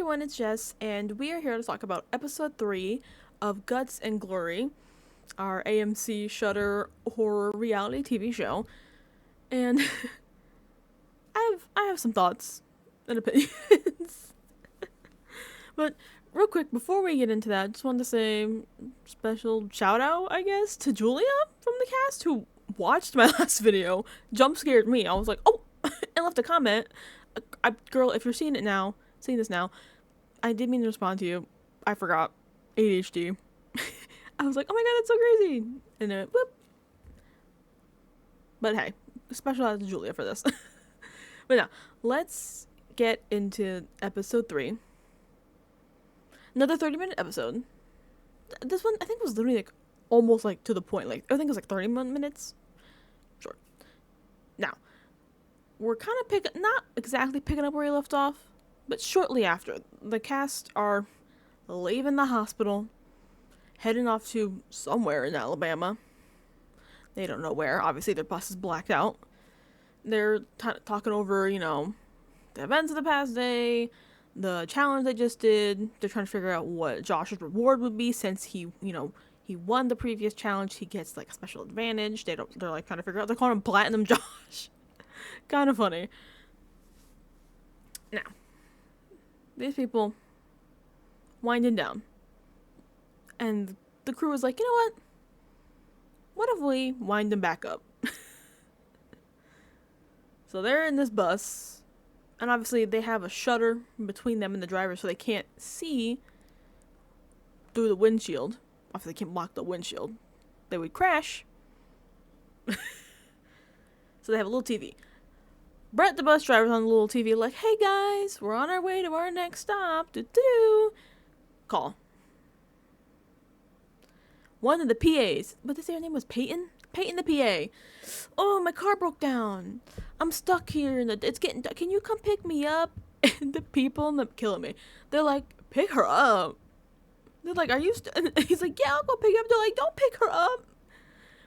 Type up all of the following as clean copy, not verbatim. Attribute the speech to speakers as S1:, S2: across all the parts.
S1: everyone, it's Jess, and we are here to talk about episode 3 of Guts and Glory, our AMC Shudder horror reality TV show. And I have some thoughts and opinions. But real quick, before we get into that, just wanted to say special shout out, I guess, to Julia from the cast who watched my last video, jump scared me. I was like, oh, and left a comment. Girl, if you're seeing this now, I did mean to respond to you. I forgot. ADHD. I was like, oh my god, that's so crazy. And then whoop. But hey, special out to Julia for this. But now, let's get into episode 3. Another 30-minute episode. This one, I think, was literally like almost like to the point. Like, I think it was like 30 minutes. Sure. Now, we're kind of not exactly picking up where we left off, but shortly after, the cast are leaving the hospital, heading off to somewhere in Alabama. They don't know where. Obviously, their bus is blacked out. They're talking over, the events of the past day, the challenge they just did. They're trying to figure out what Josh's reward would be since he won the previous challenge. He gets like a special advantage. They're like trying to figure out. They're calling him Platinum Josh. Kind of funny. Now, these people winding down. And the crew was like, you know what? What if we wind them back up? So they're in this bus. And obviously they have a shutter between them and the driver so they can't see through the windshield. Obviously they can't block the windshield. They would crash. So they have a little TV. Brett, the bus driver's on the little TV like, hey guys, we're on our way to our next stop. Doo-doo. Call. One of the PAs, but they say her name was Peyton? Peyton the PA. Oh, my car broke down. I'm stuck here and it's getting, can you come pick me up? And the people end up killing me. They're like, pick her up. They're like, are you, he's like, yeah, I'll go pick her up. They're like, don't pick her up.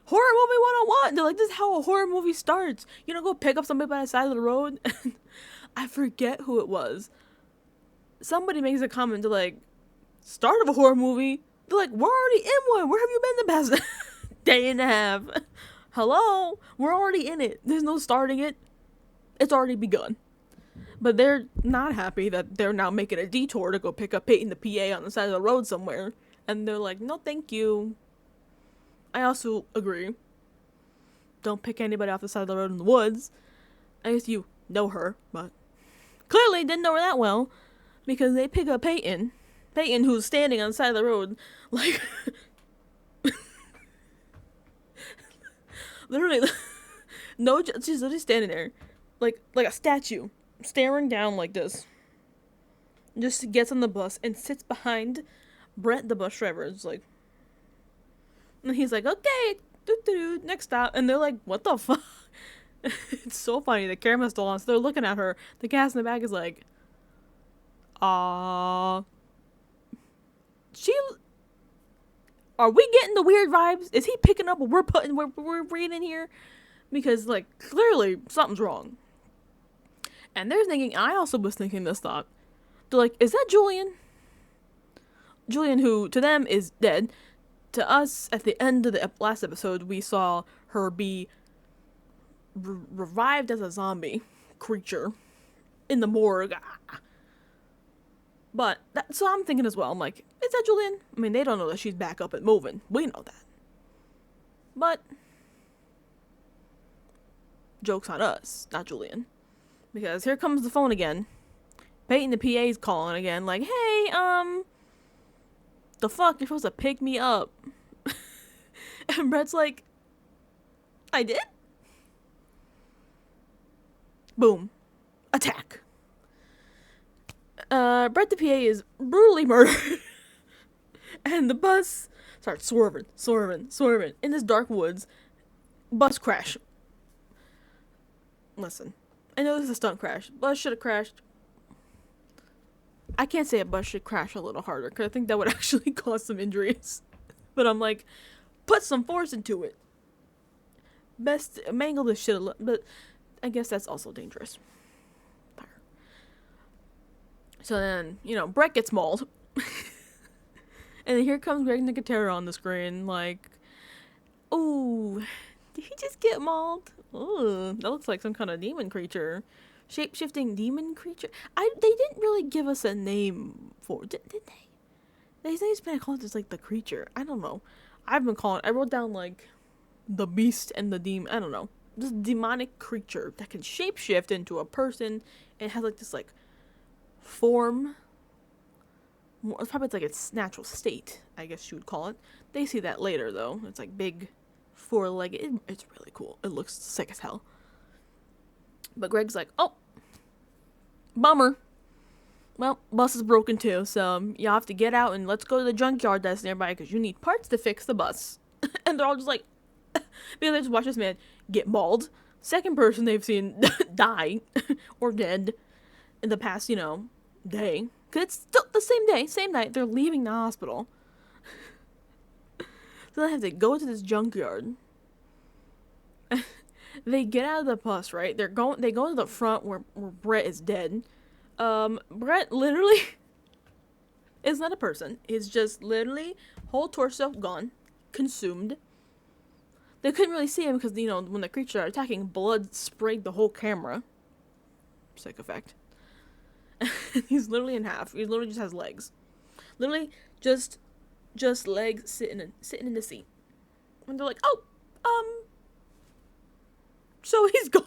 S1: Horror movie 101. They're like, this is how a horror movie starts. You don't go pick up somebody by the side of the road. I forget who it was. Somebody makes a comment to like, start of a horror movie. They're like, we're already in one. Where have you been the past day and a half? Hello? We're already in it. There's no starting it. It's already begun. But they're not happy that they're now making a detour to go pick up Peyton the PA on the side of the road somewhere. And they're like, no, thank you. I also agree. Don't pick anybody off the side of the road in the woods. I guess you know her, but clearly didn't know her that well because they pick up Peyton. Peyton, who's standing on the side of the road, like, literally, no, she's literally standing there, like a statue, staring down like this. Just gets on the bus and sits behind Brett, the bus driver. It's like, and he's like, okay, next stop. And they're like, what the fuck? It's so funny. The camera's still on, so they're looking at her. The cast in the back is like, are we getting the weird vibes? Is he picking up what we're reading here? Because, like, clearly something's wrong. And they're thinking, I also was thinking this thought. They're like, is that Julian? Julian, who to them is dead. To us, at the end of the last episode, we saw her be revived as a zombie creature in the morgue. But, so I'm thinking as well, I'm like, is that Julian? I mean, they don't know that she's back up and moving. We know that. But, joke's on us, not Julian. Because here comes the phone again. Peyton the PA's calling again, like, hey, the fuck, you're supposed to pick me up. And Brett's like, I did? Boom. Attack. Brett the PA is brutally murdered. And the bus starts swerving in this dark woods. Bus crash. Listen, I know this is a stunt crash. Bus should have crashed. I can't say a bus should crash a little harder because I think that would actually cause some injuries. But I'm like, put some force into it. Best mangle this shit a little, but I guess that's also dangerous. So then, Brett gets mauled. And then here comes Greg Nicotero on the screen, like, ooh, did he just get mauled? Ooh, that looks like some kind of demon creature. Shape-shifting demon creature? They didn't really give us a name for it, did they? They just been called just like the creature. I don't know. I wrote down like the beast and the demon. I don't know. This demonic creature that can shapeshift into a person and has like this like form. It's probably like its natural state, I guess you would call it. They see that later though. It's like big, four-legged. It's really cool. It looks sick as hell. But Greg's like, oh, bummer. Well, bus is broken too, so you have to get out and let's go to the junkyard that's nearby because you need parts to fix the bus. And they're all just like, because they just watch this man get mauled. Second person they've seen die or dead in the past, day. Because it's still the same day, same night, they're leaving the hospital. So they have to go to this junkyard. They get out of the bus, right? They go to the front where Brett is dead. Brett literally is not a person. He's just literally whole torso gone, consumed. They couldn't really see him because, when the creature started attacking, blood sprayed the whole camera. Sick effect. He's literally in half. He literally just has legs. Literally just legs sitting in the seat. And they're like, oh, so he's gone.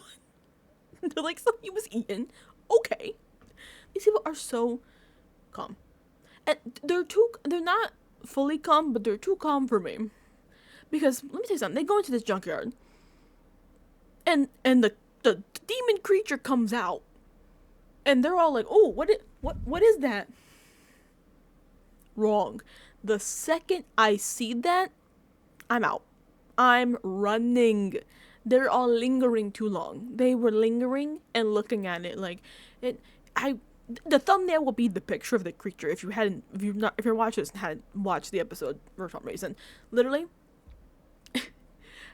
S1: They're like, so he was eaten. Okay. These people are so calm. And they're not fully calm, but they're too calm for me. Because, let me tell you something, they go into this junkyard. And the demon creature comes out. And they're all like, oh, what is that? Wrong. The second I see that, I'm out. I'm running. They're all lingering too long. They were lingering and looking at it like the thumbnail will be the picture of the creature if you're watching this and hadn't watched the episode for some reason. Literally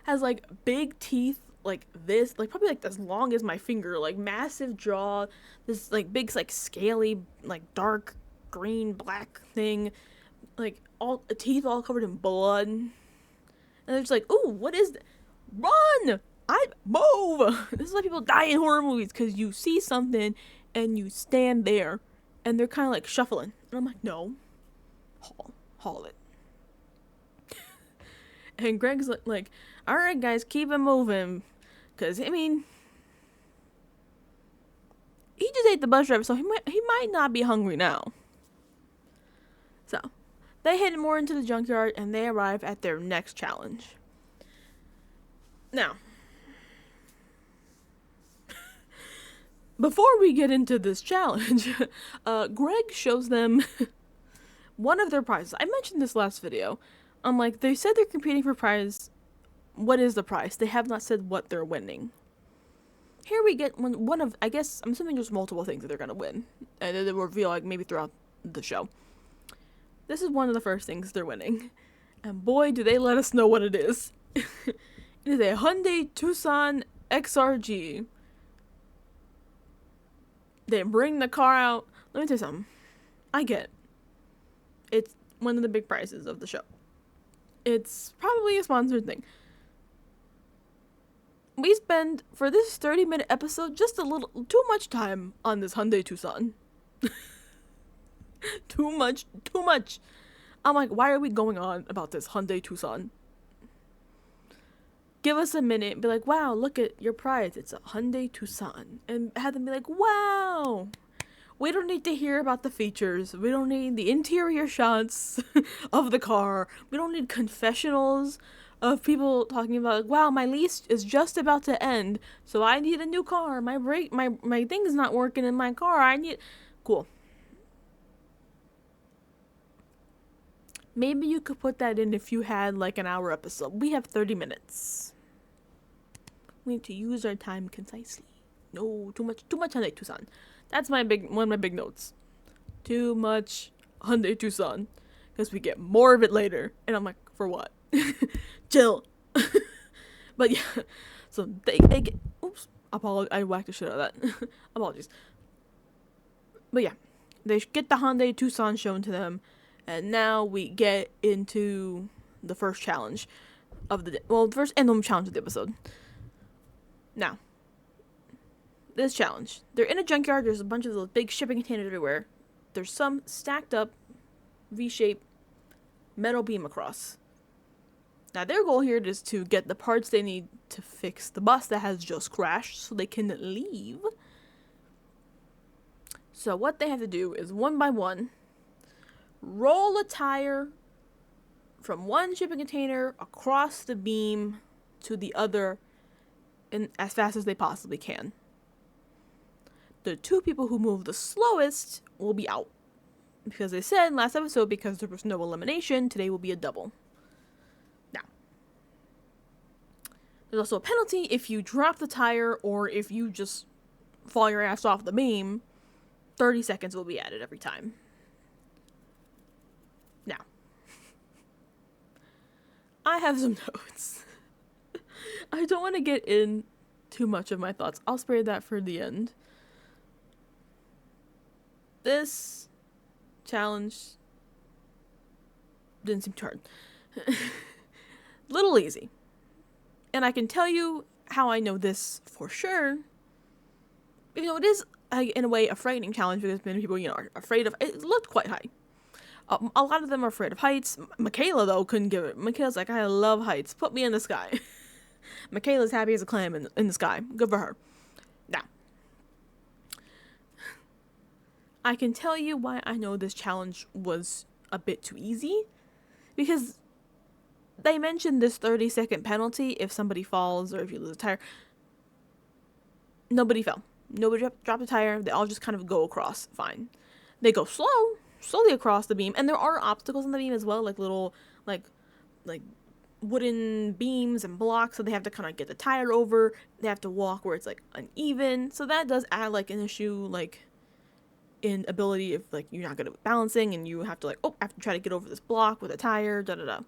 S1: has like big teeth like this, like probably like as long as my finger, like massive jaw, this like big like scaly like dark green black thing, like all teeth all covered in blood. And they're just like, ooh, what is that? Run! I move! This is why people die in horror movies, because you see something and you stand there and they're kind of like shuffling. And I'm like, no. Haul it. And Greg's like, alright guys, keep it moving. Because, I mean, he just ate the bus driver, so he might not be hungry now. So, they head more into the junkyard and they arrive at their next challenge. Now, before we get into this challenge, Greg shows them one of their prizes. I mentioned this last video. I'm like, they said they're competing for prize. What is the prize? They have not said what they're winning. Here we get one of, I guess, I'm assuming there's multiple things that they're going to win. And they will reveal, like, maybe throughout the show. This is one of the first things they're winning. And boy, do they let us know what it is. It is a Hyundai Tucson XRG. They bring the car out. Let me tell you something. I get it. It's one of the big prizes of the show. It's probably a sponsored thing. We spend, for this 30-minute episode, just a little, too much time on this Hyundai Tucson. Too much. I'm like, why are we going on about this Hyundai Tucson? Give us a minute, be like, wow, look at your prize. It's a Hyundai Tucson. And have them be like, wow. We don't need to hear about the features. We don't need the interior shots of the car. We don't need confessionals of people talking about, wow, my lease is just about to end, so I need a new car. My thing's not working in my car. Cool. Maybe you could put that in if you had like an hour episode. We have 30 minutes. We need to use our time concisely. No, too much Hyundai Tucson. That's one of my big notes. Too much Hyundai Tucson. Because we get more of it later. And I'm like, for what? Chill. But yeah. So they get... Oops. I whacked the shit out of that. Apologies. But yeah. They get the Hyundai Tucson shown to them, and now we get into the first challenge of the the first and only challenge of the episode. Now, this challenge, they're in a junkyard. There's a bunch of those big shipping containers everywhere. There's some stacked up V-shaped metal beam across. Now, their goal here is to get the parts they need to fix the bus that has just crashed so they can leave. So what they have to do is, one by one, roll a tire from one shipping container across the beam to the other in as fast as they possibly can. The two people who move the slowest will be out. Because they said last episode, because there was no elimination, today will be a double. Now, there's also a penalty if you drop the tire or if you just fall your ass off the beam. 30 seconds will be added every time. Now, I have some notes. I don't want to get in too much of my thoughts. I'll spare that for the end. This challenge didn't seem too hard. Little easy. And I can tell you how I know this for sure. You know, it is, in a way, a frightening challenge because many people, are afraid of it. It looked quite high. A lot of them are afraid of heights. Michaela, though, couldn't give it. Michaela's like, I love heights. Put me in the sky. Michaela's happy as a clam in the sky. Good for her. Now, I can tell you why I know this challenge was a bit too easy. Because they mentioned this 30-second penalty if somebody falls or if you lose a tire. Nobody fell. Nobody dropped a tire. They all just kind of go across. Fine. They go slowly across the beam. And there are obstacles in the beam as well, like little, like wooden beams and blocks. So they have to kind of get the tire over. They have to walk where it's, like, uneven. So that does add, like, an issue, like, in ability if, like, you're not good at balancing and you have to, like, have to try to get over this block with a tire, da-da-da.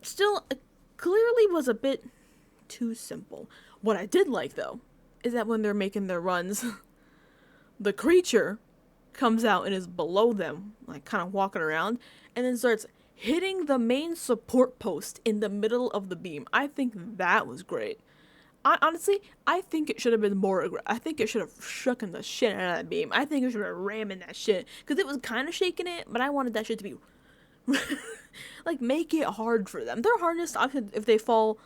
S1: Still, it clearly was a bit too simple. What I did like, though, is that when they're making their runs, the creature comes out and is below them, like, kind of walking around, and then starts hitting the main support post in the middle of the beam. I think that was great. Honestly, I think it should have been more aggressive. I think it should have shooken the shit out of that beam. I think it should have ramming that shit. Because it was kind of shaking it, but I wanted that shit to be... like, make it hard for them. They're harnessed. If they fall,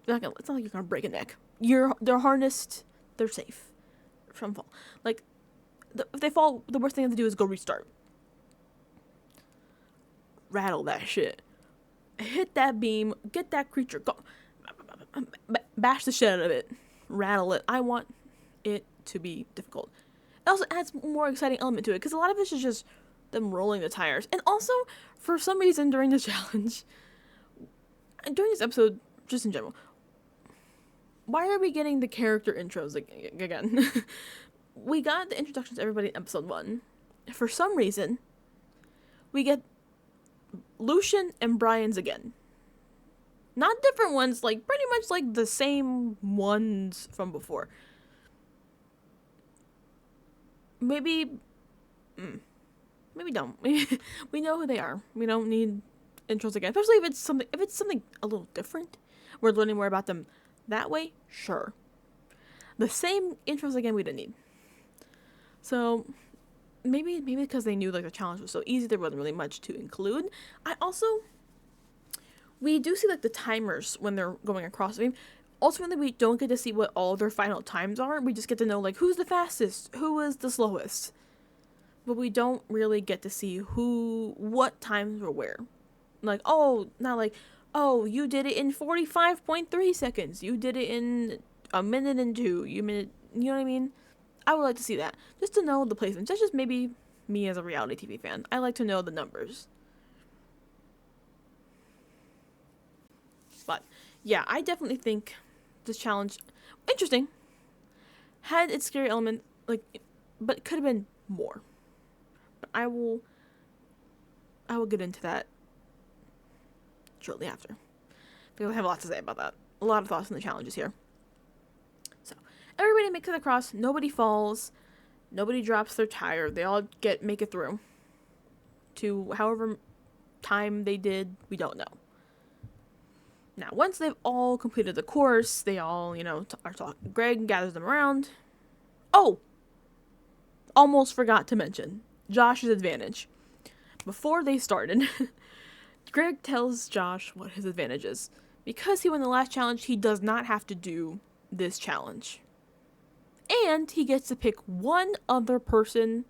S1: it's not like you're gonna break a neck. They're harnessed. They're safe from fall. Like, if they fall, the worst thing they have to do is go restart. Rattle that shit. Hit that beam. Get that creature. Go. Bash the shit out of it. Rattle it. I want it to be difficult. It also adds more exciting element to it, because a lot of it's just them rolling the tires. And also, for some reason during the challenge, during this episode, just in general, why are we getting the character intros again? We got the introductions to everybody in episode 1. For some reason, we get Lucian and Brian's again. Not different ones, like, pretty much, like, the same ones from before. Maybe don't. We know who they are. We don't need intros again. Especially if it's something a little different. We're learning more about them that way, sure. The same intros again we didn't need. So, maybe because they knew, like, the challenge was so easy, there wasn't really much to include. We do see, like, the timers when they're going across. I mean, ultimately, we don't get to see what all their final times are. We just get to know, like, who's the fastest, who is the slowest. But we don't really get to see what times were where. Like, not like, you did it in 45.3 seconds. You did it in a minute and 2. You know what I mean? I would like to see that. Just to know the placements. That's just maybe me as a reality TV fan. I like to know the numbers. But, yeah, I definitely think this challenge, interesting, had its scary element, like, but it could have been more. But I will get into that shortly after. Because I have a lot to say about that. A lot of thoughts on the challenges here. So, everybody makes it across. Nobody falls. Nobody drops their tire. They all make it through. To however time they did, we don't know. Now, once they've all completed the course, they all, are talking. Greg gathers them around. Oh! Almost forgot to mention Josh's advantage. Before they started, Greg tells Josh what his advantage is. Because he won the last challenge, he does not have to do this challenge. And he gets to pick one other person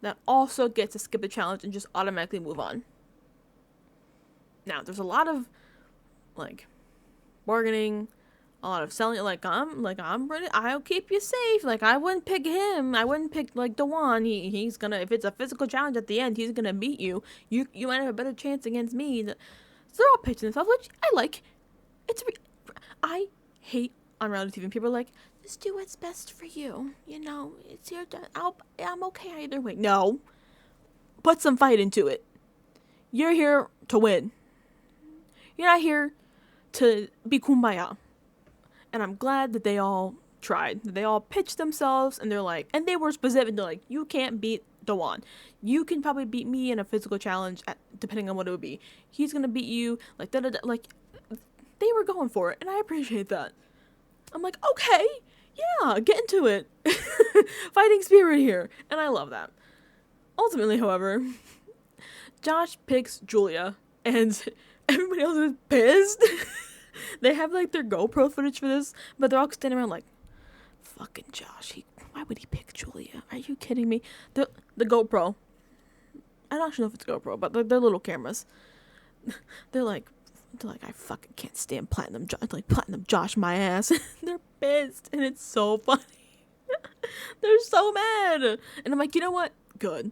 S1: that also gets to skip the challenge and just automatically move on. Now, there's a lot of, bargaining, a lot of selling, I'm ready, I'll keep you safe, I wouldn't pick him, I wouldn't pick, Dewan, he's gonna, if it's a physical challenge at the end, he's gonna beat you might have a better chance against me. So they're all pitching themselves, which I like. I hate on reality TV, people are like, just do what's best for you, it's your, I'm okay either way. No. Put some fight into it. You're here to win. You're not here to be kumbaya. And I'm glad that they all tried. They all pitched themselves, and and they were specific. They're like, you can't beat Dewan. You can probably beat me in a physical challenge, depending on what it would be. He's gonna beat you, they were going for it, and I appreciate that. I'm like, okay, yeah, get into it. Fighting spirit here, and I love that. Ultimately, however, Josh picks Julia, and everybody else is pissed. They have their GoPro footage for this, but they're all standing around fucking Josh, why would he pick Julia? Are you kidding me? The GoPro, I don't actually know if it's GoPro, but they're little cameras. They're like, I fucking can't stand Platinum Josh my ass. They're pissed, and it's so funny. They're so mad. And I'm like, you know what? Good.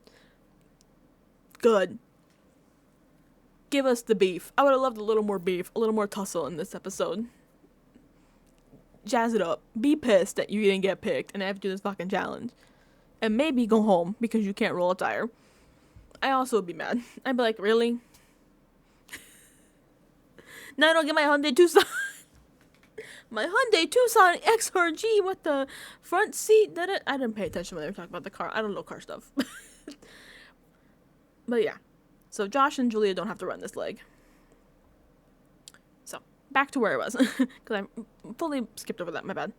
S1: Give us the beef. I would have loved a little more beef, a little more tussle in this episode. Jazz it up. Be pissed that you didn't get picked and have to do this fucking challenge. And maybe go home because you can't roll a tire. I also would be mad. I'd be like, really? Now I don't get my Hyundai Tucson. My Hyundai Tucson XRG with the front seat. I didn't pay attention when they were talking about the car. I don't know car stuff. But yeah. So Josh and Julia don't have to run this leg. So, back to where I was. Because I fully skipped over that, my bad.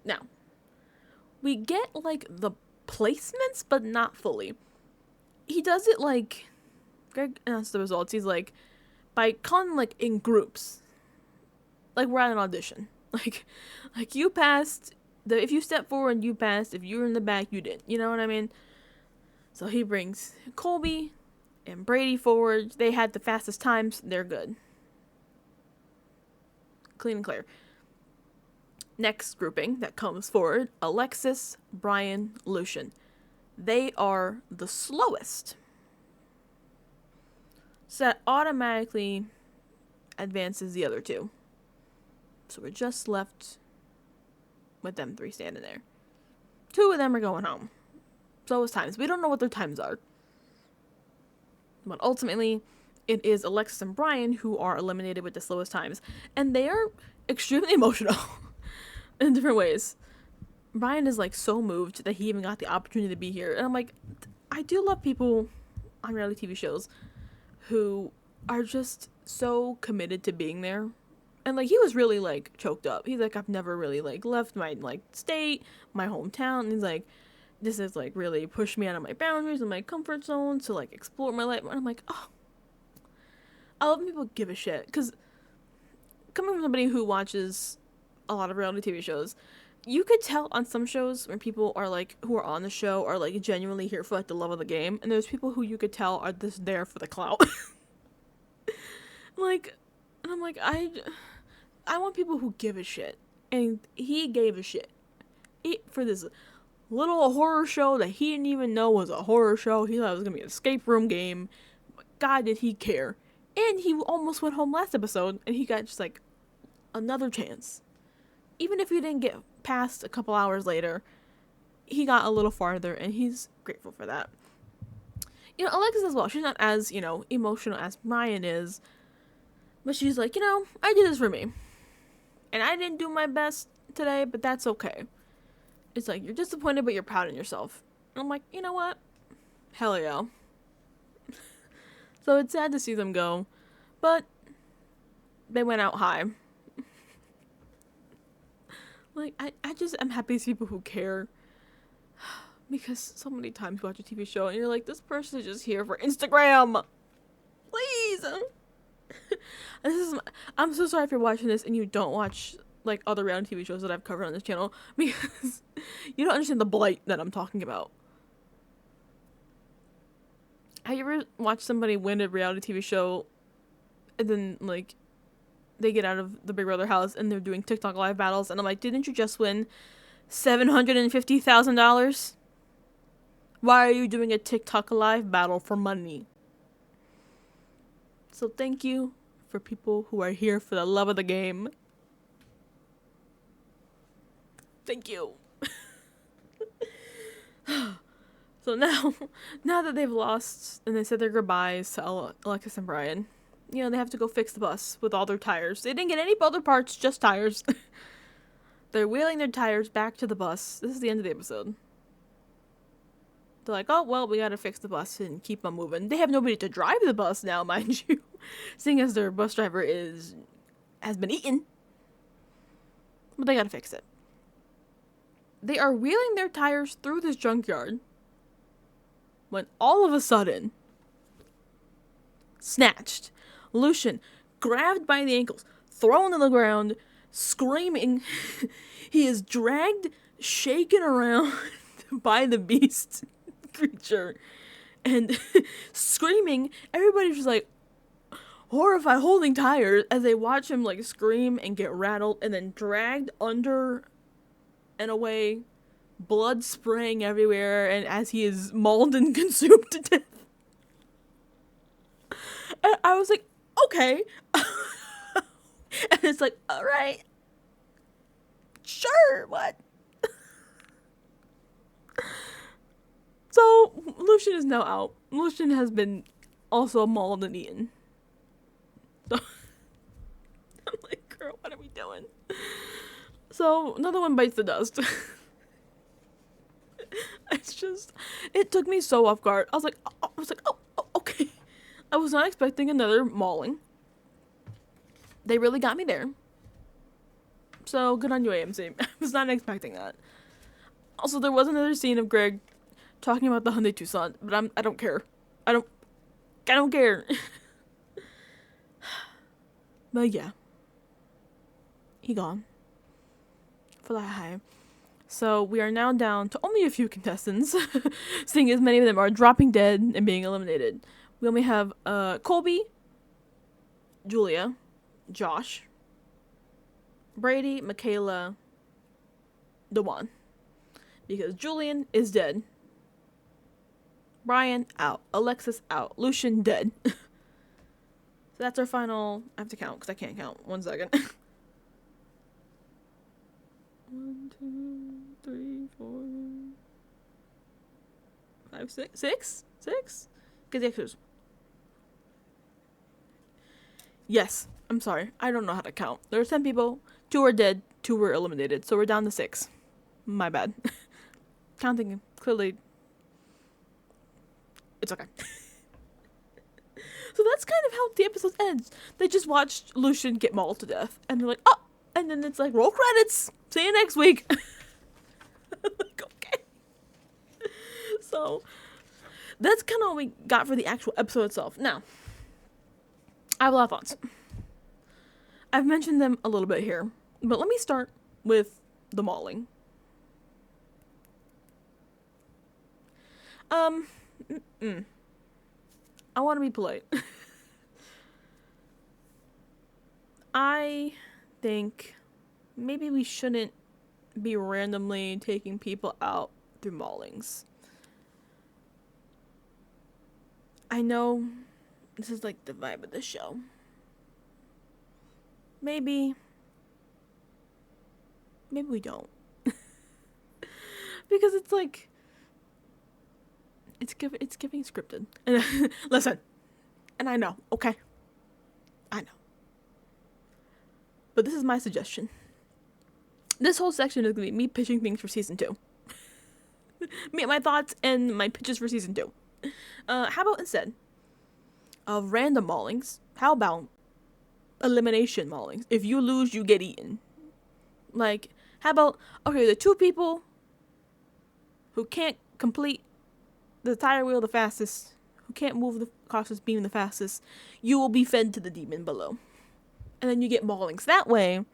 S1: Now, we get, the placements, but not fully. He does it, Greg announced the results. He's by calling, in groups. We're at an audition. You passed. If you stepped forward, you passed. If you were in the back, you didn't. You know what I mean? So he brings Colby and Brady forward. They had the fastest times. They're good. Clean and clear. Next grouping that comes forward, Alexis, Brian, Lucian. They are the slowest. So that automatically advances the other two. So we're just left with them three standing there. Two of them are going home. Slowest times. We don't know what their times are. But ultimately, it is Alexis and Brian who are eliminated with the slowest times. And they are extremely emotional in different ways. Brian is so moved that he even got the opportunity to be here. And I'm like, I do love people on reality TV shows who are just so committed to being there. And he was really choked up. He's I've never really left my state, my hometown. And he's this has really pushed me out of my boundaries and my comfort zone to explore my life. And I'm oh, I love when people give a shit, because coming from somebody who watches a lot of reality TV shows, you could tell on some shows when people are who are on the show are genuinely here for the love of the game, and there's people who you could tell are just there for the clout. And I'm I want people who give a shit, and he gave a shit for this little horror show that he didn't even know was a horror show. He thought it was gonna be an escape room game. But God, did he care? And he almost went home last episode, and he got just another chance. Even if he didn't get past a couple hours later, he got a little farther, and he's grateful for that. Alexis as well. She's not as emotional as Brian is, but she's I did this for me, and I didn't do my best today, but that's okay. It's like, you're disappointed, but you're proud in yourself. And I'm like, you know what? Hell yeah. So it's sad to see them go, but they went out high. Like, I'm happy to see people who care. Because so many times you watch a TV show and you're like, this person is just here for Instagram. Please. I'm so sorry if you're watching this and you don't watch like other reality TV shows that I've covered on this channel, because you don't understand the blight that I'm talking about. Have you ever watched somebody win a reality TV show and then like they get out of the Big Brother house and they're doing TikTok live battles, and I'm like, didn't you just win $750,000? Why are you doing a TikTok live battle for money? So thank you for people who are here for the love of the game. Thank you. So now that they've lost and they said their goodbyes to Alexis and Brian, you know, they have to go fix the bus with all their tires. They didn't get any other parts, just tires. They're wheeling their tires back to the bus. This is the end of the episode. They're like, oh, well, we gotta fix the bus and keep on moving. They have nobody to drive the bus now, mind you. Seeing as their bus driver has been eaten. But they gotta fix it. They are wheeling their tires through this junkyard when all of a sudden, snatched, Lucian, grabbed by the ankles, thrown on the ground, screaming. He is dragged, shaken around by the beast creature, and screaming. Everybody's just like horrified, holding tires as they watch him like scream and get rattled and then dragged under and away, blood spraying everywhere, and as he is mauled and consumed to death. And I was like, okay. And it's like, all right, sure, what? So Lucian is now out. Lucian has been also mauled and eaten. So I'm like, girl, what are we doing? So another one bites the dust. It's just, it took me so off guard. I was like, oh, okay. I was not expecting another mauling. They really got me there. So good on you, AMC. I was not expecting that. Also, there was another scene of Greg talking about the Hyundai Tucson, but I don't care. I don't care. But yeah, he gone. Fly high. So we are now down to only a few contestants, seeing as many of them are dropping dead and being eliminated. We only have Colby, Julia, Josh, Brady, Michaela, Dewan. Because Julian is dead. Brian out. Alexis out. Lucian dead. So that's our final. I have to count because I can't count. 1 second. 1, 2, 3, 4, 5, 6. 6? Because yes. I'm sorry. I don't know how to count. There are 10 people. 2 are dead. 2 were eliminated. So we're down to 6. My bad. Counting clearly. It's okay. So that's kind of how the episode ends. They just watched Lucian get mauled to death. And they're like, oh! And then it's like, roll credits! See you next week! Like, okay. So, that's kind of all we got for the actual episode itself. Now, I have a lot of thoughts. I've mentioned them a little bit here. But let me start with the mauling. I want to be polite. I think maybe we shouldn't be randomly taking people out through maulings. I know this is like the vibe of the show. Maybe we don't. Because it's like, it's giving scripted. Listen, and I know, okay? I know. But this is my suggestion. This whole section is going to be me pitching things for season 2. my thoughts and my pitches for season 2. How about instead of random maulings, how about elimination maulings? If you lose, you get eaten. Like, how about, okay, the 2 people who can't complete the tire wheel the fastest, who can't move the cautious beam the fastest, you will be fed to the demon below. And then you get maulings that way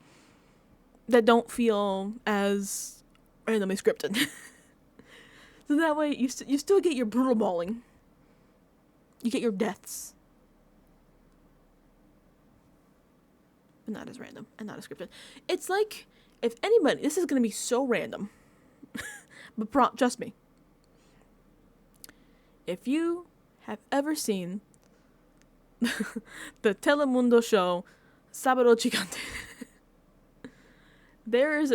S1: that don't feel as randomly scripted. So that way you still get your brutal mauling. You get your deaths. But not as random and not as scripted. It's like, if anybody, this is going to be so random. But trust me. If you have ever seen the Telemundo show Sabado Chicante, there is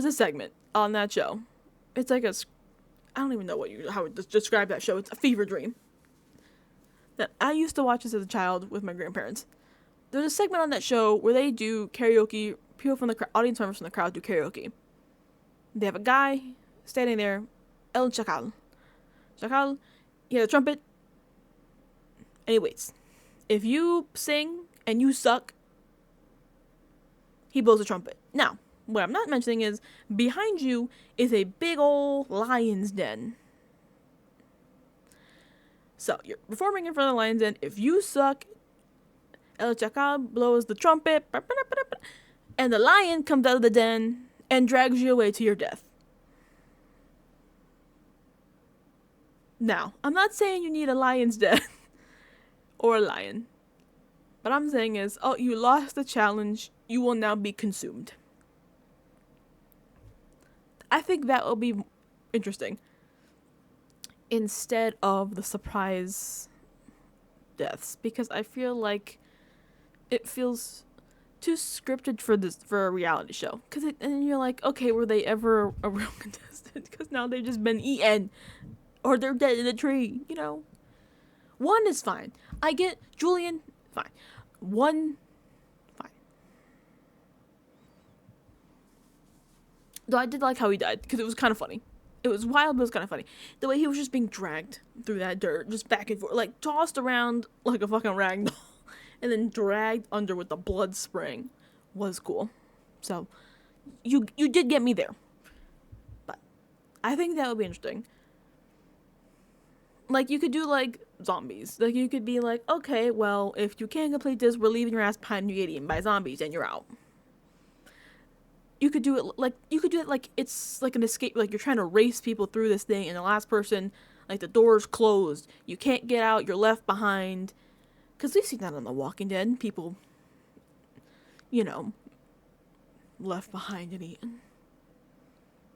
S1: a segment on that show. It's like I don't even know how to describe that show. It's a fever dream that I used to watch this as a child with my grandparents. There's a segment on that show where they do karaoke. People from the audience members from the crowd do karaoke. They have a guy standing there, El Chacal. Chacal, he has a trumpet, and he waits. If you sing and you suck, he blows a trumpet. Now, what I'm not mentioning is behind you is a big old lion's den. So you're performing in front of the lion's den. If you suck, El Chacal blows the trumpet, and the lion comes out of the den and drags you away to your death. Now, I'm not saying you need a lion's den or a lion. What I'm saying is, oh, you lost the challenge. You will now be consumed. I think that will be interesting. Instead of the surprise deaths. Because I feel like it feels too scripted for a reality show. And you're like, okay, were they ever a real contestant? Because now they've just been eaten. Or they're dead in a tree, you know. 1 is fine. I get Julian, fine. 1, fine. Though I did like how he died, because it was kind of funny. It was wild, but it was kind of funny. The way he was just being dragged through that dirt, just back and forth, like tossed around like a fucking rag doll, and then dragged under with the blood spraying, was cool. So, you did get me there. But I think that would be interesting. Like, you could do, like, zombies. Like, you could be like, okay, well, if you can't complete this, we're leaving your ass behind and you get eaten by zombies and you're out. You could do it like it's like an escape, like you're trying to race people through this thing and the last person, like, the door's closed. You can't get out, you're left behind. Because we've seen that on The Walking Dead. People, you know, left behind and eaten.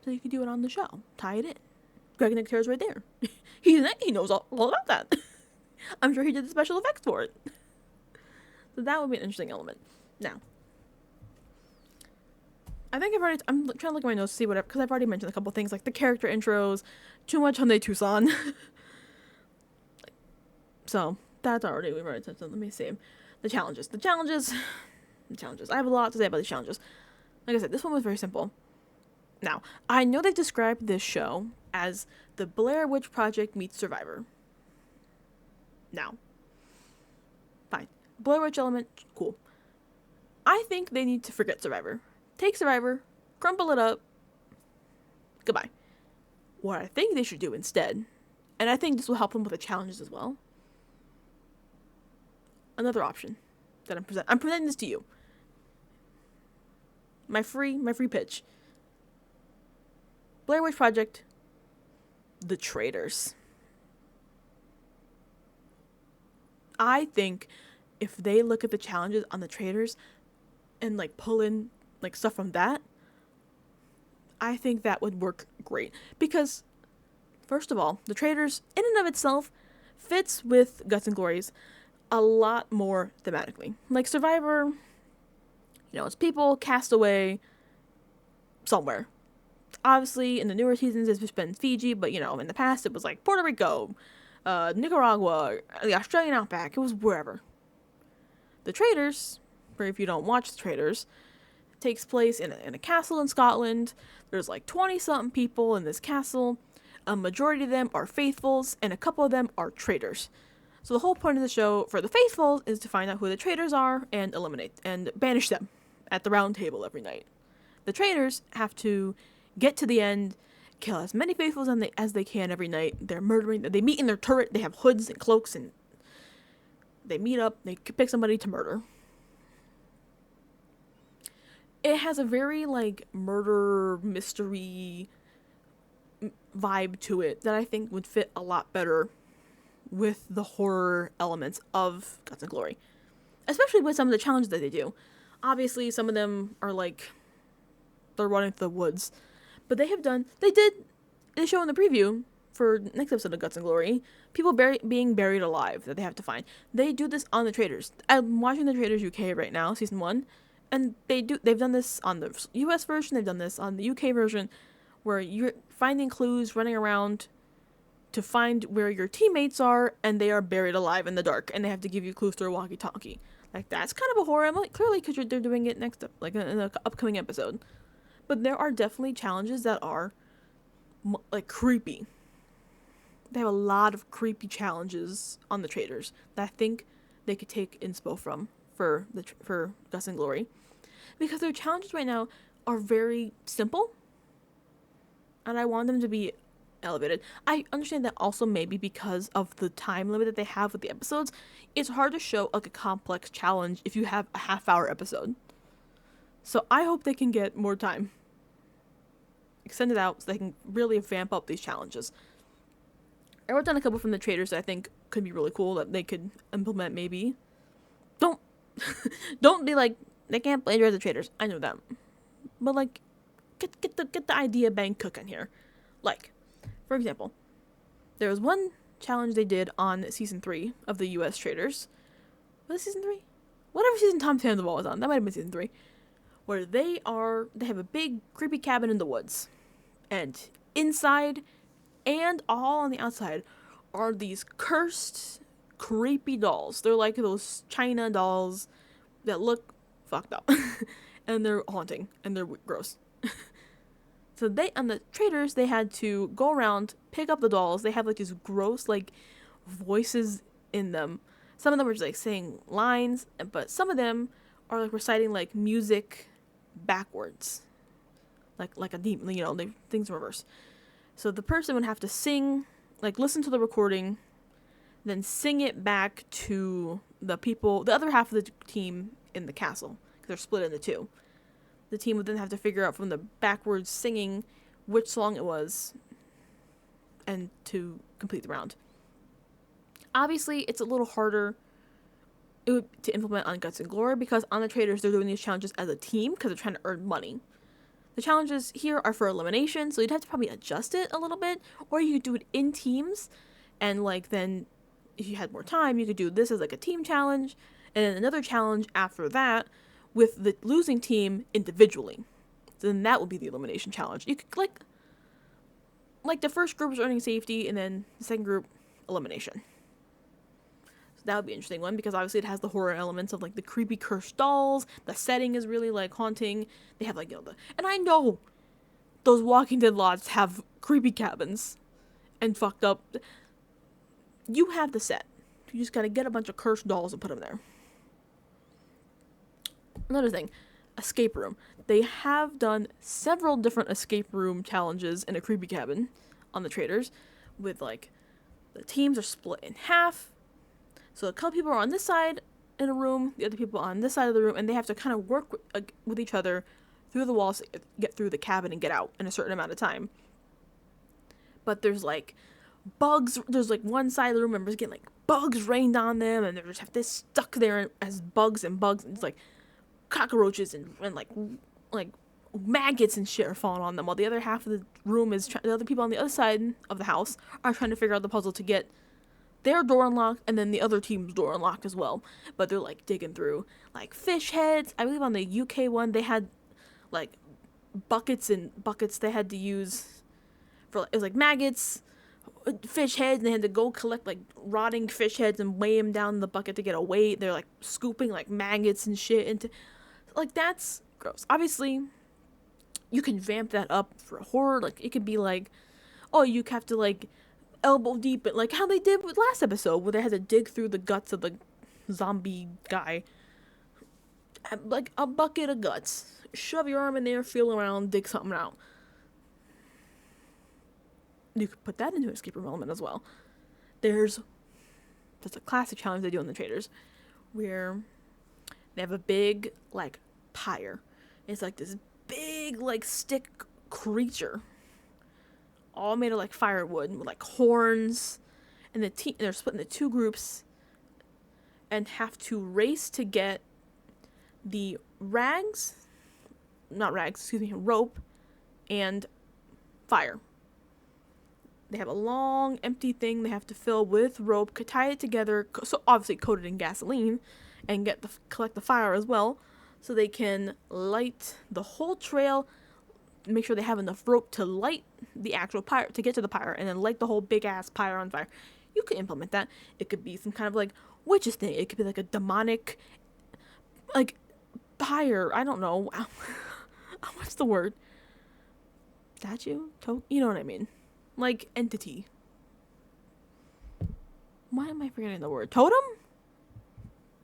S1: So you could do it on the show. Tie it in. Greg Nicotera's right there. He knows all about that. I'm sure he did the special effects for it. So that would be an interesting element. Now, I think I'm trying to look at my notes to see whatever, because I've already mentioned a couple things, like the character intros, too much Hyundai Tucson. So, we've already touched on. Let me see. The challenges. I have a lot to say about these challenges. Like I said, this one was very simple. Now, I know they've described this show as the Blair Witch Project meets Survivor. Now, fine. Blair Witch element, cool. I think they need to forget Survivor. Take Survivor, crumple it up, goodbye. What I think they should do instead, and I think this will help them with the challenges as well. Another option that I'm presenting this to you. My free pitch. Blair Witch Project, the traitors. I think if they look at the challenges on the traitors and like pull in like stuff from that, I think that would work great. Because first of all, the traitors in and of itself fits with Guts&Glory's a lot more thematically. Like Survivor, you know, it's people cast away somewhere. Obviously, in the newer seasons, it's just been Fiji, but, you know, in the past, it was, like, Puerto Rico, Nicaragua, the Australian outback. It was wherever. The Traitors, or if you don't watch The Traitors, takes place in a castle in Scotland. There's, like, 20-something people in this castle. A majority of them are faithfuls, and a couple of them are traitors. So the whole point of the show for the faithfuls is to find out who the traitors are and eliminate and banish them at the round table every night. The traitors have to get to the end, kill as many faithfuls as they can every night. They're murdering. They meet in their turret. They have hoods and cloaks, and they meet up. They pick somebody to murder. It has a very like murder mystery vibe to it that I think would fit a lot better with the horror elements of Guts and Glory, especially with some of the challenges that they do. Obviously, some of them are like they're running through the woods, but they show in the preview for next episode of Guts and Glory, people being buried alive that they have to find. They do this on the Traitors. I'm watching the Traitors UK right now, season 1, and they've done this on the US version, they've done this on the UK version, where you're finding clues, running around to find where your teammates are, and they are buried alive in the dark, and they have to give you clues through a walkie-talkie. Like, that's kind of a horror, clearly because they're doing it next up, like in an upcoming episode. But there are definitely challenges that are like creepy. They have a lot of creepy challenges on the Traitors that I think they could take inspo from for Guts and Glory, because their challenges right now are very simple, and I want them to be elevated. I understand that also maybe because of the time limit that they have with the episodes, it's hard to show like a complex challenge if you have a half-hour episode. So I hope they can get more time, extend it out so they can really vamp up these challenges. I wrote down a couple from the Traitors that I think could be really cool that they could implement maybe. Don't be like, they can't plagiarize the Traitors. I know that. But like, get the idea bank cooking here. Like, for example, there was one challenge they did on season 3 of the US Traitors. Was it season 3? Whatever season Tom Sandoval was on. That might have been season 3. Where they have a big creepy cabin in the woods. And inside and all on the outside are these cursed, creepy dolls. They're like those China dolls that look fucked up. And they're haunting. And they're gross. So on the Traitors, they had to go around, pick up the dolls. They have like these gross like voices in them. Some of them are just like saying lines, but some of them are like reciting like music backwards. Like a demon, things in reverse. So the person would have to sing, like listen to the recording, then sing it back to the other half of the team in the castle, because they're split into two. The team would then have to figure out from the backwards singing which song it was and to complete the round. Obviously, it's a little harder to implement on Guts and Glory because on the Traitors, they're doing these challenges as a team because they're trying to earn money. The challenges here are for elimination, so you'd have to probably adjust it a little bit, or you could do it in teams, and like then if you had more time, you could do this as like a team challenge, and then another challenge after that with the losing team individually. Then that would be the elimination challenge. You could like the first group is earning safety, and then the second group, elimination. So that would be an interesting one, because obviously it has the horror elements of like the creepy cursed dolls. The setting is really like haunting. They have like, and I know those Walking Dead lots have creepy cabins and fucked up. You have the set. You just gotta get a bunch of cursed dolls and put them there. Another thing, escape room. They have done several different escape room challenges in a creepy cabin on the Traitors, with like the teams are split in half. So a couple people are on this side in a room, the other people on this side of the room, and they have to kind of work with each other through the walls to get through the cabin and get out in a certain amount of time. But there's like bugs. There's like one side of the room members getting like bugs rained on them, and they just have this stuck there as bugs, and it's like cockroaches and like maggots and shit are falling on them, while the other half of the room is the other people on the other side of the house are trying to figure out the puzzle to get their door unlocked, and then the other team's door unlocked as well. But they're like digging through like fish heads. I believe on the UK one they had like buckets and buckets they had to use for, it was like maggots, fish heads, and they had to go collect like rotting fish heads and weigh them down in the bucket to get a weight. They're like scooping like maggots and shit into, like, that's gross. Obviously you can vamp that up for horror. Like, it could be like, oh, you have to like elbow deep, and like how they did with last episode where they had to dig through the guts of the zombie guy. Like a bucket of guts. Shove your arm in there, feel around, dig something out. You could put that into an escape room element as well. That's a classic challenge they do in the traders, where they have a big like pyre. It's like this big like stick creature, all made of like firewood with like horns, and they're split into two groups, and have to race to get the rope and fire. They have a long empty thing they have to fill with rope, tie it together, so obviously coated in gasoline, and collect the fire as well, so they can light the whole trail. Make sure they have enough rope to light the actual pyre, to get to the pyre, and then light the whole big ass pyre on fire. You can implement that. It could be some kind of like witches thing. It could be like a demonic, like pyre. I don't know. What's the word? Statue? You know what I mean? Like entity. Why am I forgetting the word? Totem?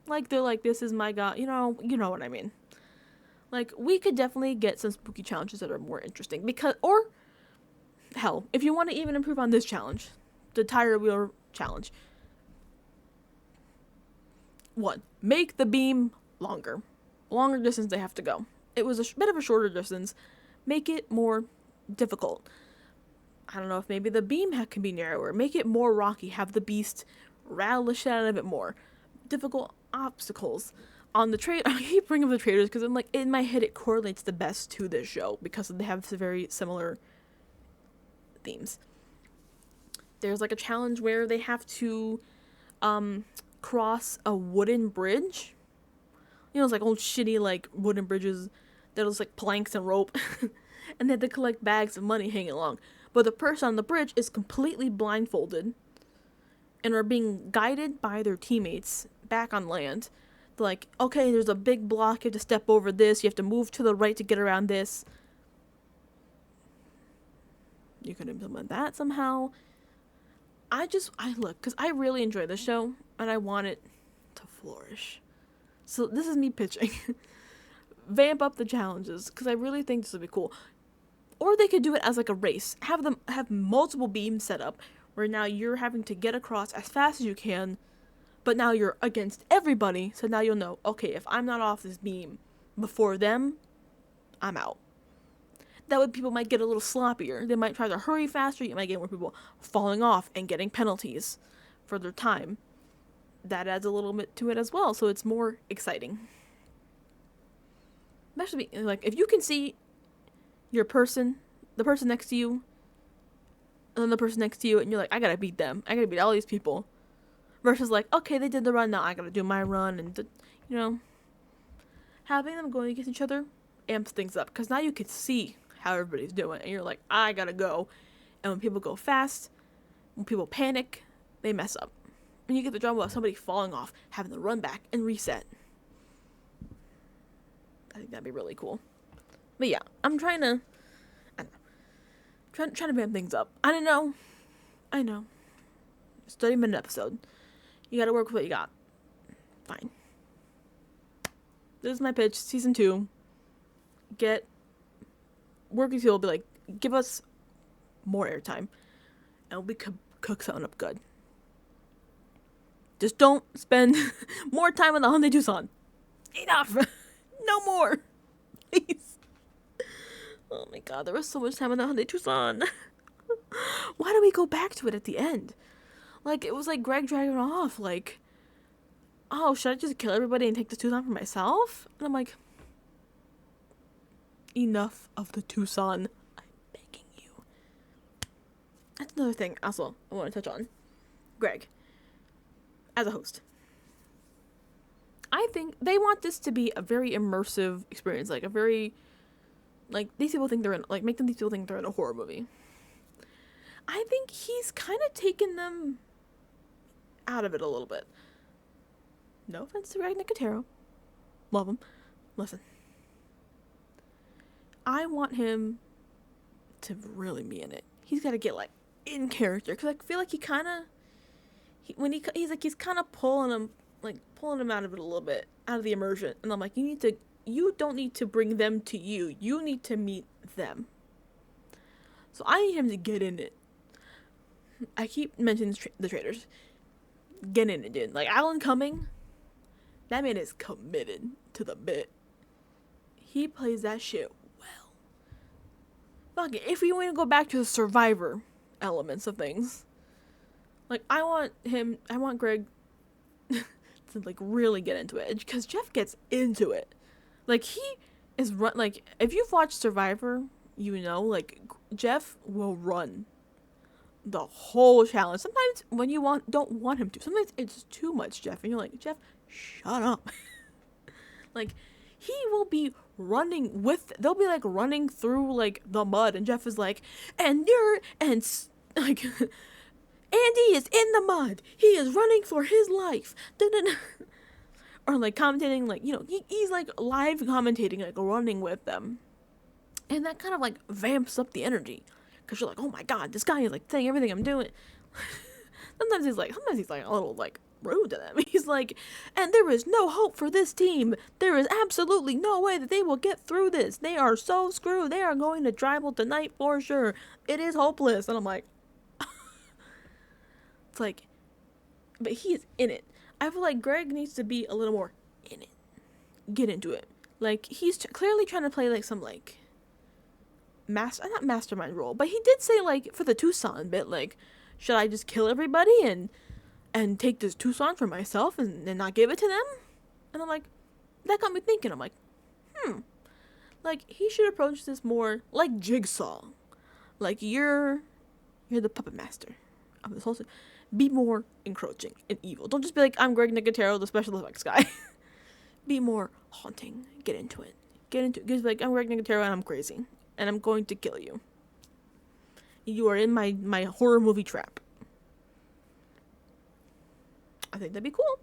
S1: Like they're like, this is my god. You know what I mean. Like, we could definitely get some spooky challenges that are more interesting. Or, hell, if you want to even improve on this challenge, the tire wheel challenge. 1. Make the beam longer. Longer distance they have to go. It was a bit of a shorter distance. Make it more difficult. I don't know if maybe the beam can be narrower. Make it more rocky. Have the beast rattle the shit out of it more. Difficult obstacles. On the trade, I keep bringing up the traders because I'm like, in my head it correlates the best to this show because they have very similar themes. There's like a challenge where they have to cross a wooden bridge. You know, it's like old shitty like wooden bridges that was like planks and rope, and they had to collect bags of money hanging along. But the person on the bridge is completely blindfolded and are being guided by their teammates back on land. Like, okay, there's a big block, you have to step over this, you have to move to the right to get around this. You could implement that somehow. I look, because I really enjoy this show, and I want it to flourish. So this is me pitching. Vamp up the challenges, because I really think this would be cool. Or they could do it as like a race. Have multiple beams set up, where now you're having to get across as fast as you can, but now you're against everybody, so now you'll know, okay, if I'm not off this beam before them, I'm out. That way people might get a little sloppier. They might try to hurry faster. You might get more people falling off and getting penalties for their time. That adds a little bit to it as well, so it's more exciting. Especially, like, if you can see the person next to you, and then the person next to you, and you're like, I gotta beat them. I gotta beat all these people. Versus like, okay, they did the run, now I gotta do my run, and having them going against each other amps things up, because now you can see how everybody's doing, and you're like, I gotta go. And when people go fast, when people panic, they mess up. And you get the drama of somebody falling off, having to run back and reset. I think that'd be really cool. But yeah, I'm trying to vamp things up. I know. 30-minute episode. You gotta work with what you got. Fine. This is my pitch. Season 2. Working people will be like, give us more airtime. And we could cook something up good. Just don't spend more time on the Hyundai Tucson. Enough. No more. Please. Oh my god, there was so much time on the Hyundai Tucson. Why do we go back to it at the end? Like, it was like Greg dragging off, like, oh, should I just kill everybody and take the Tucson for myself? And I'm like, enough of the Tucson. I'm begging you. That's another thing also I want to touch on. Greg, as a host, I think they want this to be a very immersive experience, like a very, like, these people think they're in, like, these people think they're in a horror movie. I think he's kind of taken them out of it a little bit. No offense to Greg Nicotero. Love him. Listen. I want him to really be in it. He's got to get, like, in character, because I feel like he kind of, he's kind of pulling him out of it a little bit, out of the immersion, and I'm like, you don't need to bring them to you. You need to meet them. So I need him to get in it. I keep mentioning the traitors. Get in it, dude. Like, Alan Cumming, that man is committed to the bit. He plays that shit well. Fuck it. If we want to go back to the survivor elements of things, like, I want Greg to, like, really get into it. Because Jeff gets into it. Like, he is like, if you've watched Survivor, you know, like, Jeff will run the whole challenge. Sometimes when you don't want him to. Sometimes it's too much, Jeff. And you're like, Jeff, shut up. Like, he will be running they'll be, like, running through, like, the mud. And Jeff is like, like, Andy is in the mud. He is running for his life. Or, like, commentating, like, you know, he's, like, live commentating, like, running with them. And that kind of, like, vamps up the energy. Because you're like, oh my god, this guy is, like, saying everything I'm doing. sometimes he's like a little, like, rude to them. He's like, and there is no hope for this team. There is absolutely no way that they will get through this. They are so screwed. They are going to tribal tonight for sure. It is hopeless. And I'm like, it's like, but he is in it. I feel like Greg needs to be a little more in it. Get into it. Like, he's clearly trying to play, like, some, like, not mastermind role, but he did say, like, for the Tucson bit, like, should I just kill everybody and take this Tucson for myself and not give it to them? And I'm like, that got me thinking. I'm like, like, he should approach this more like Jigsaw. Like, you're the puppet master of this whole thing. Be more encroaching and evil. Don't just be like, I'm Greg Nicotero, the special effects guy. Be more haunting. Get into it. Just like, I'm Greg Nicotero and I'm crazy. And I'm going to kill you. You are in my horror movie trap. I think that'd be cool.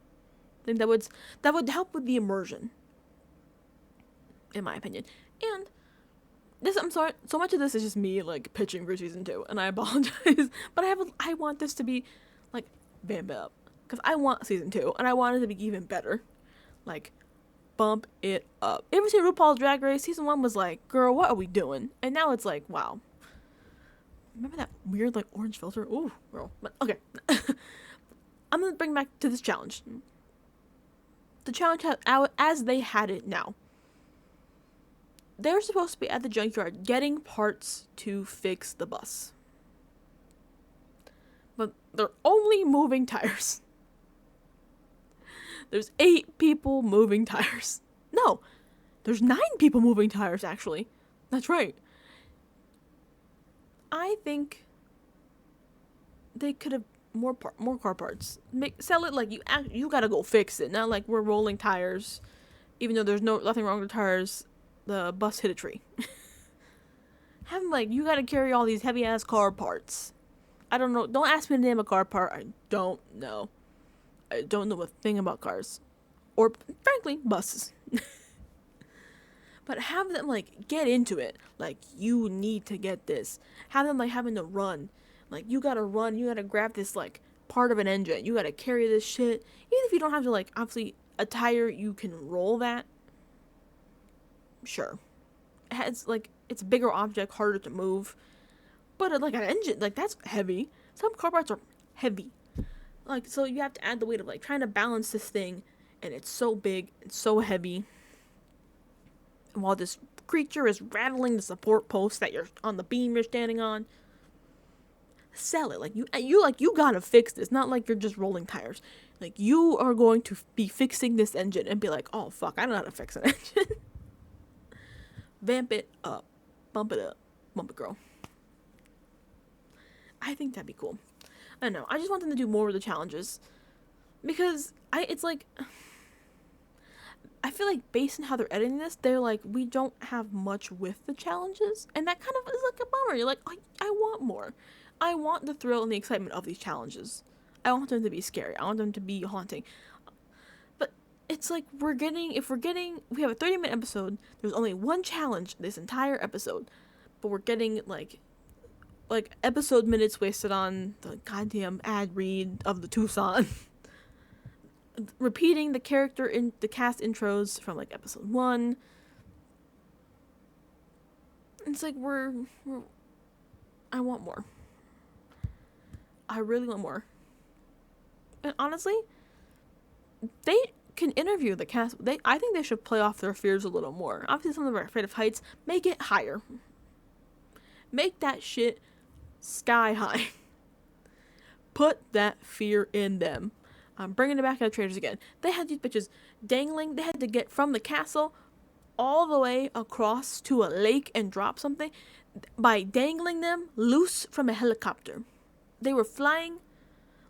S1: I think that would help with the immersion. In my opinion. And I'm sorry, so much of this is just me, like, pitching for season 2, and I apologize. But I want this to be, like, vamp it up. Because I want season 2, and I want it to be even better. Like, bump it up. You ever seen RuPaul's Drag Race? Season 1 was like, girl, what are we doing? And now it's like, wow. Remember that weird, like, orange filter? Ooh, girl. But, okay. I'm going to bring back to this challenge. The challenge as they had it now. They're supposed to be at the junkyard getting parts to fix the bus. But they're only moving tires. There's 8 people moving tires. No, there's 9 people moving tires, actually. That's right. I think they could have more car parts. Sell it like you gotta go fix it. Not like we're rolling tires. Even though there's nothing wrong with the tires, the bus hit a tree. Have them like, you gotta carry all these heavy ass car parts. I don't know. Don't ask me to name a car part. I don't know. I don't know a thing about cars. Or, frankly, buses. But have them, like, get into it. Like, you need to get this. Have them, like, having to run. Like, you gotta run. You gotta grab this, like, part of an engine. You gotta carry this shit. Even if you don't have to, like, obviously, a tire, you can roll that. Sure. It's, like, it's a bigger object, harder to move. But, like, an engine, like, that's heavy. Some car parts are heavy. Like, so you have to add the weight of, like, trying to balance this thing. And it's so big. It's so heavy. And while this creature is rattling the support post that you're on the beam you're standing on, sell it. Like, you gotta fix this. Not like you're just rolling tires. Like, you are going to be fixing this engine and be like, oh, fuck, I don't know how to fix an engine. Vamp it up. Bump it up. Bump it, girl. I think that'd be cool. I don't know. I just want them to do more of the challenges. Because it's like, I feel like based on how they're editing this, they're like, we don't have much with the challenges. And that kind of is like a bummer. You're like, I want more. I want the thrill and the excitement of these challenges. I want them to be scary. I want them to be haunting. But it's like we have a 30-minute episode. There's only one challenge this entire episode. But we're getting, like, like episode minutes wasted on the goddamn ad read of the Tucson. Repeating the character in the cast intros from like episode 1. It's like we're I want more. I really want more. And honestly, they can interview the cast. I think they should play off their fears a little more. Obviously, some of them are afraid of heights. Make it higher. Make that shit sky high. Put that fear in them. I'm bringing it back to the trailers again. They had these bitches dangling. They had to get from the castle all the way across to a lake and drop something by dangling them loose from a helicopter. They were flying.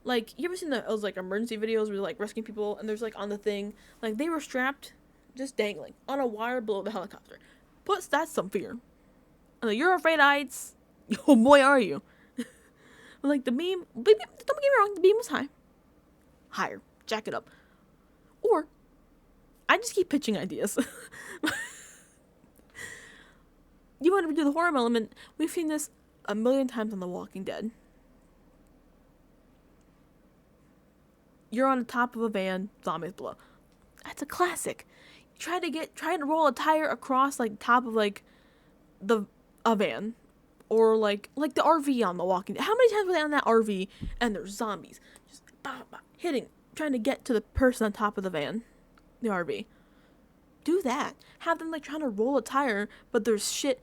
S1: Like, you ever seen those like emergency videos where they're like rescuing people and there's like on the thing, like they were strapped, just dangling on a wire below the helicopter. That's some fear. And like, you're afraid of heights. Oh boy, are you? Like the beam, don't get me wrong, the beam was higher, jack it up. Or I just keep pitching ideas. You want to do the horror element? We've seen this a million times on The Walking Dead. You're on the top of a van, zombies below. That's a classic. You try to roll a tire across like the top of like a van, or like the RV on The Walking Dead. How many times were they on that RV and there's zombies just hitting, trying to get to the person on top of the van, the RV? Do that. Have them like trying to roll a tire, but there's shit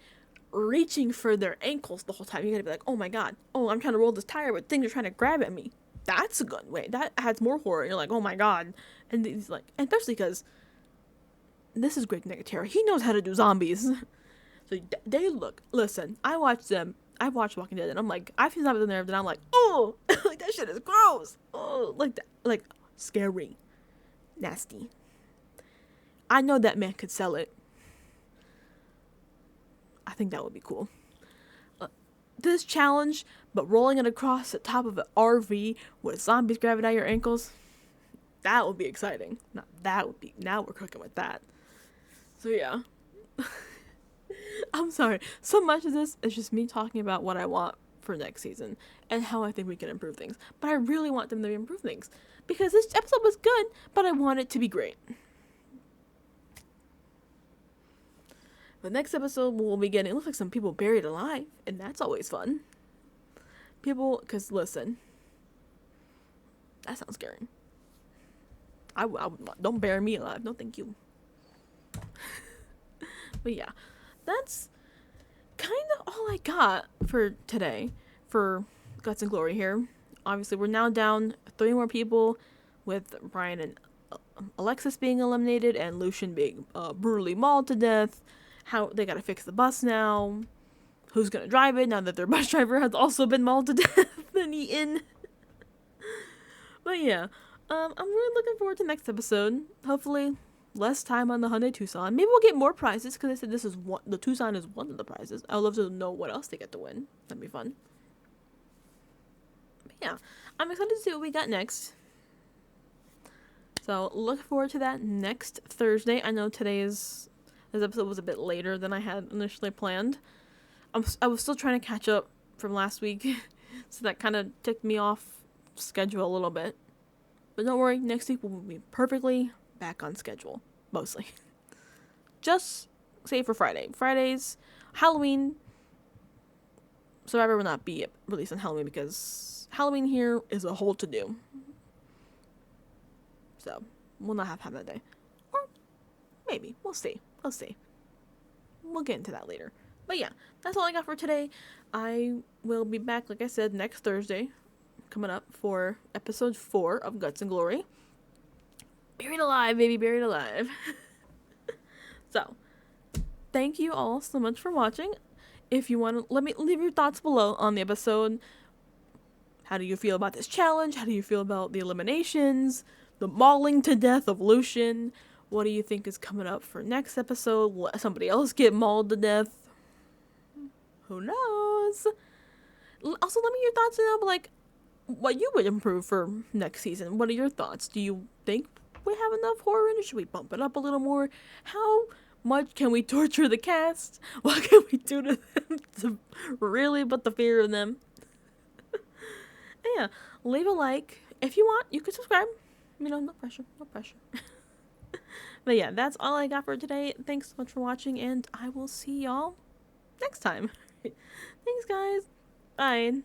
S1: reaching for their ankles the whole time. You gotta be like, oh my god, oh, I'm trying to roll this tire, but things are trying to grab at me. That's a good way. That adds more horror. You're like, oh my god. And he's like, and especially because this is Greg Nicotero. He knows how to do zombies. So they look. Listen, I've watched Walking Dead, and I'm like, I've seen zombies in there, and I'm like, oh, like that shit is gross. Oh, like that, like scary, nasty. I know that man could sell it. I think that would be cool. This challenge, but rolling it across the top of an RV with zombies grabbing at your ankles, that would be exciting. Now we're cooking with that. So yeah. I'm sorry. So much of this is just me talking about what I want for next season and how I think we can improve things. But I really want them to improve things. Because this episode was good, but I want it to be great. The next episode we'll be getting, it looks like some people buried alive, and that's always fun. Because listen, that sounds scary. I don't bury me alive. No, thank you. But yeah, that's kind of all I got for today for Guts and Glory here. Obviously, we're now down 3 more people, with Brian and Alexis being eliminated and Lucian being brutally mauled to death. How they gotta fix the bus now. Who's gonna drive it now that their bus driver has also been mauled to death and eaten? But yeah, I'm really looking forward to next episode. Hopefully, less time on the Hyundai Tucson. Maybe we'll get more prizes, because they said the Tucson is one of the prizes. I would love to know what else they get to win. That'd be fun. But yeah, I'm excited to see what we got next. So look forward to that next Thursday. I know this episode was a bit later than I had initially planned. I was still trying to catch up from last week, so that kind of took me off schedule a little bit. But don't worry, next week we'll be perfectly back on schedule, mostly. Just save for Friday. Fridays, Halloween. Survivor will not be released on Halloween because Halloween here is a whole to-do. So, we'll not have that day. Or maybe. We'll see. We'll get into that later. But yeah, that's all I got for today. I will be back, like I said, next Thursday, coming up for episode 4 of Guts and Glory. Buried alive, baby, buried alive. So, thank you all so much for watching. If you want to, leave your thoughts below on the episode. How do you feel about this challenge? How do you feel about the eliminations? The mauling to death of Lucian? What do you think is coming up for next episode? Will somebody else get mauled to death? Who knows? Also, let me your thoughts on like what you would improve for next season. What are your thoughts? Do you think we have enough horror in it? Should we bump it up a little more? How much can we torture the cast? What can we do to them to really put the fear in them? Yeah, leave a like. If you want, you can subscribe. You know, no pressure, no pressure. But yeah, that's all I got for today. Thanks so much for watching, and I will see y'all next time. Thanks, guys. Bye.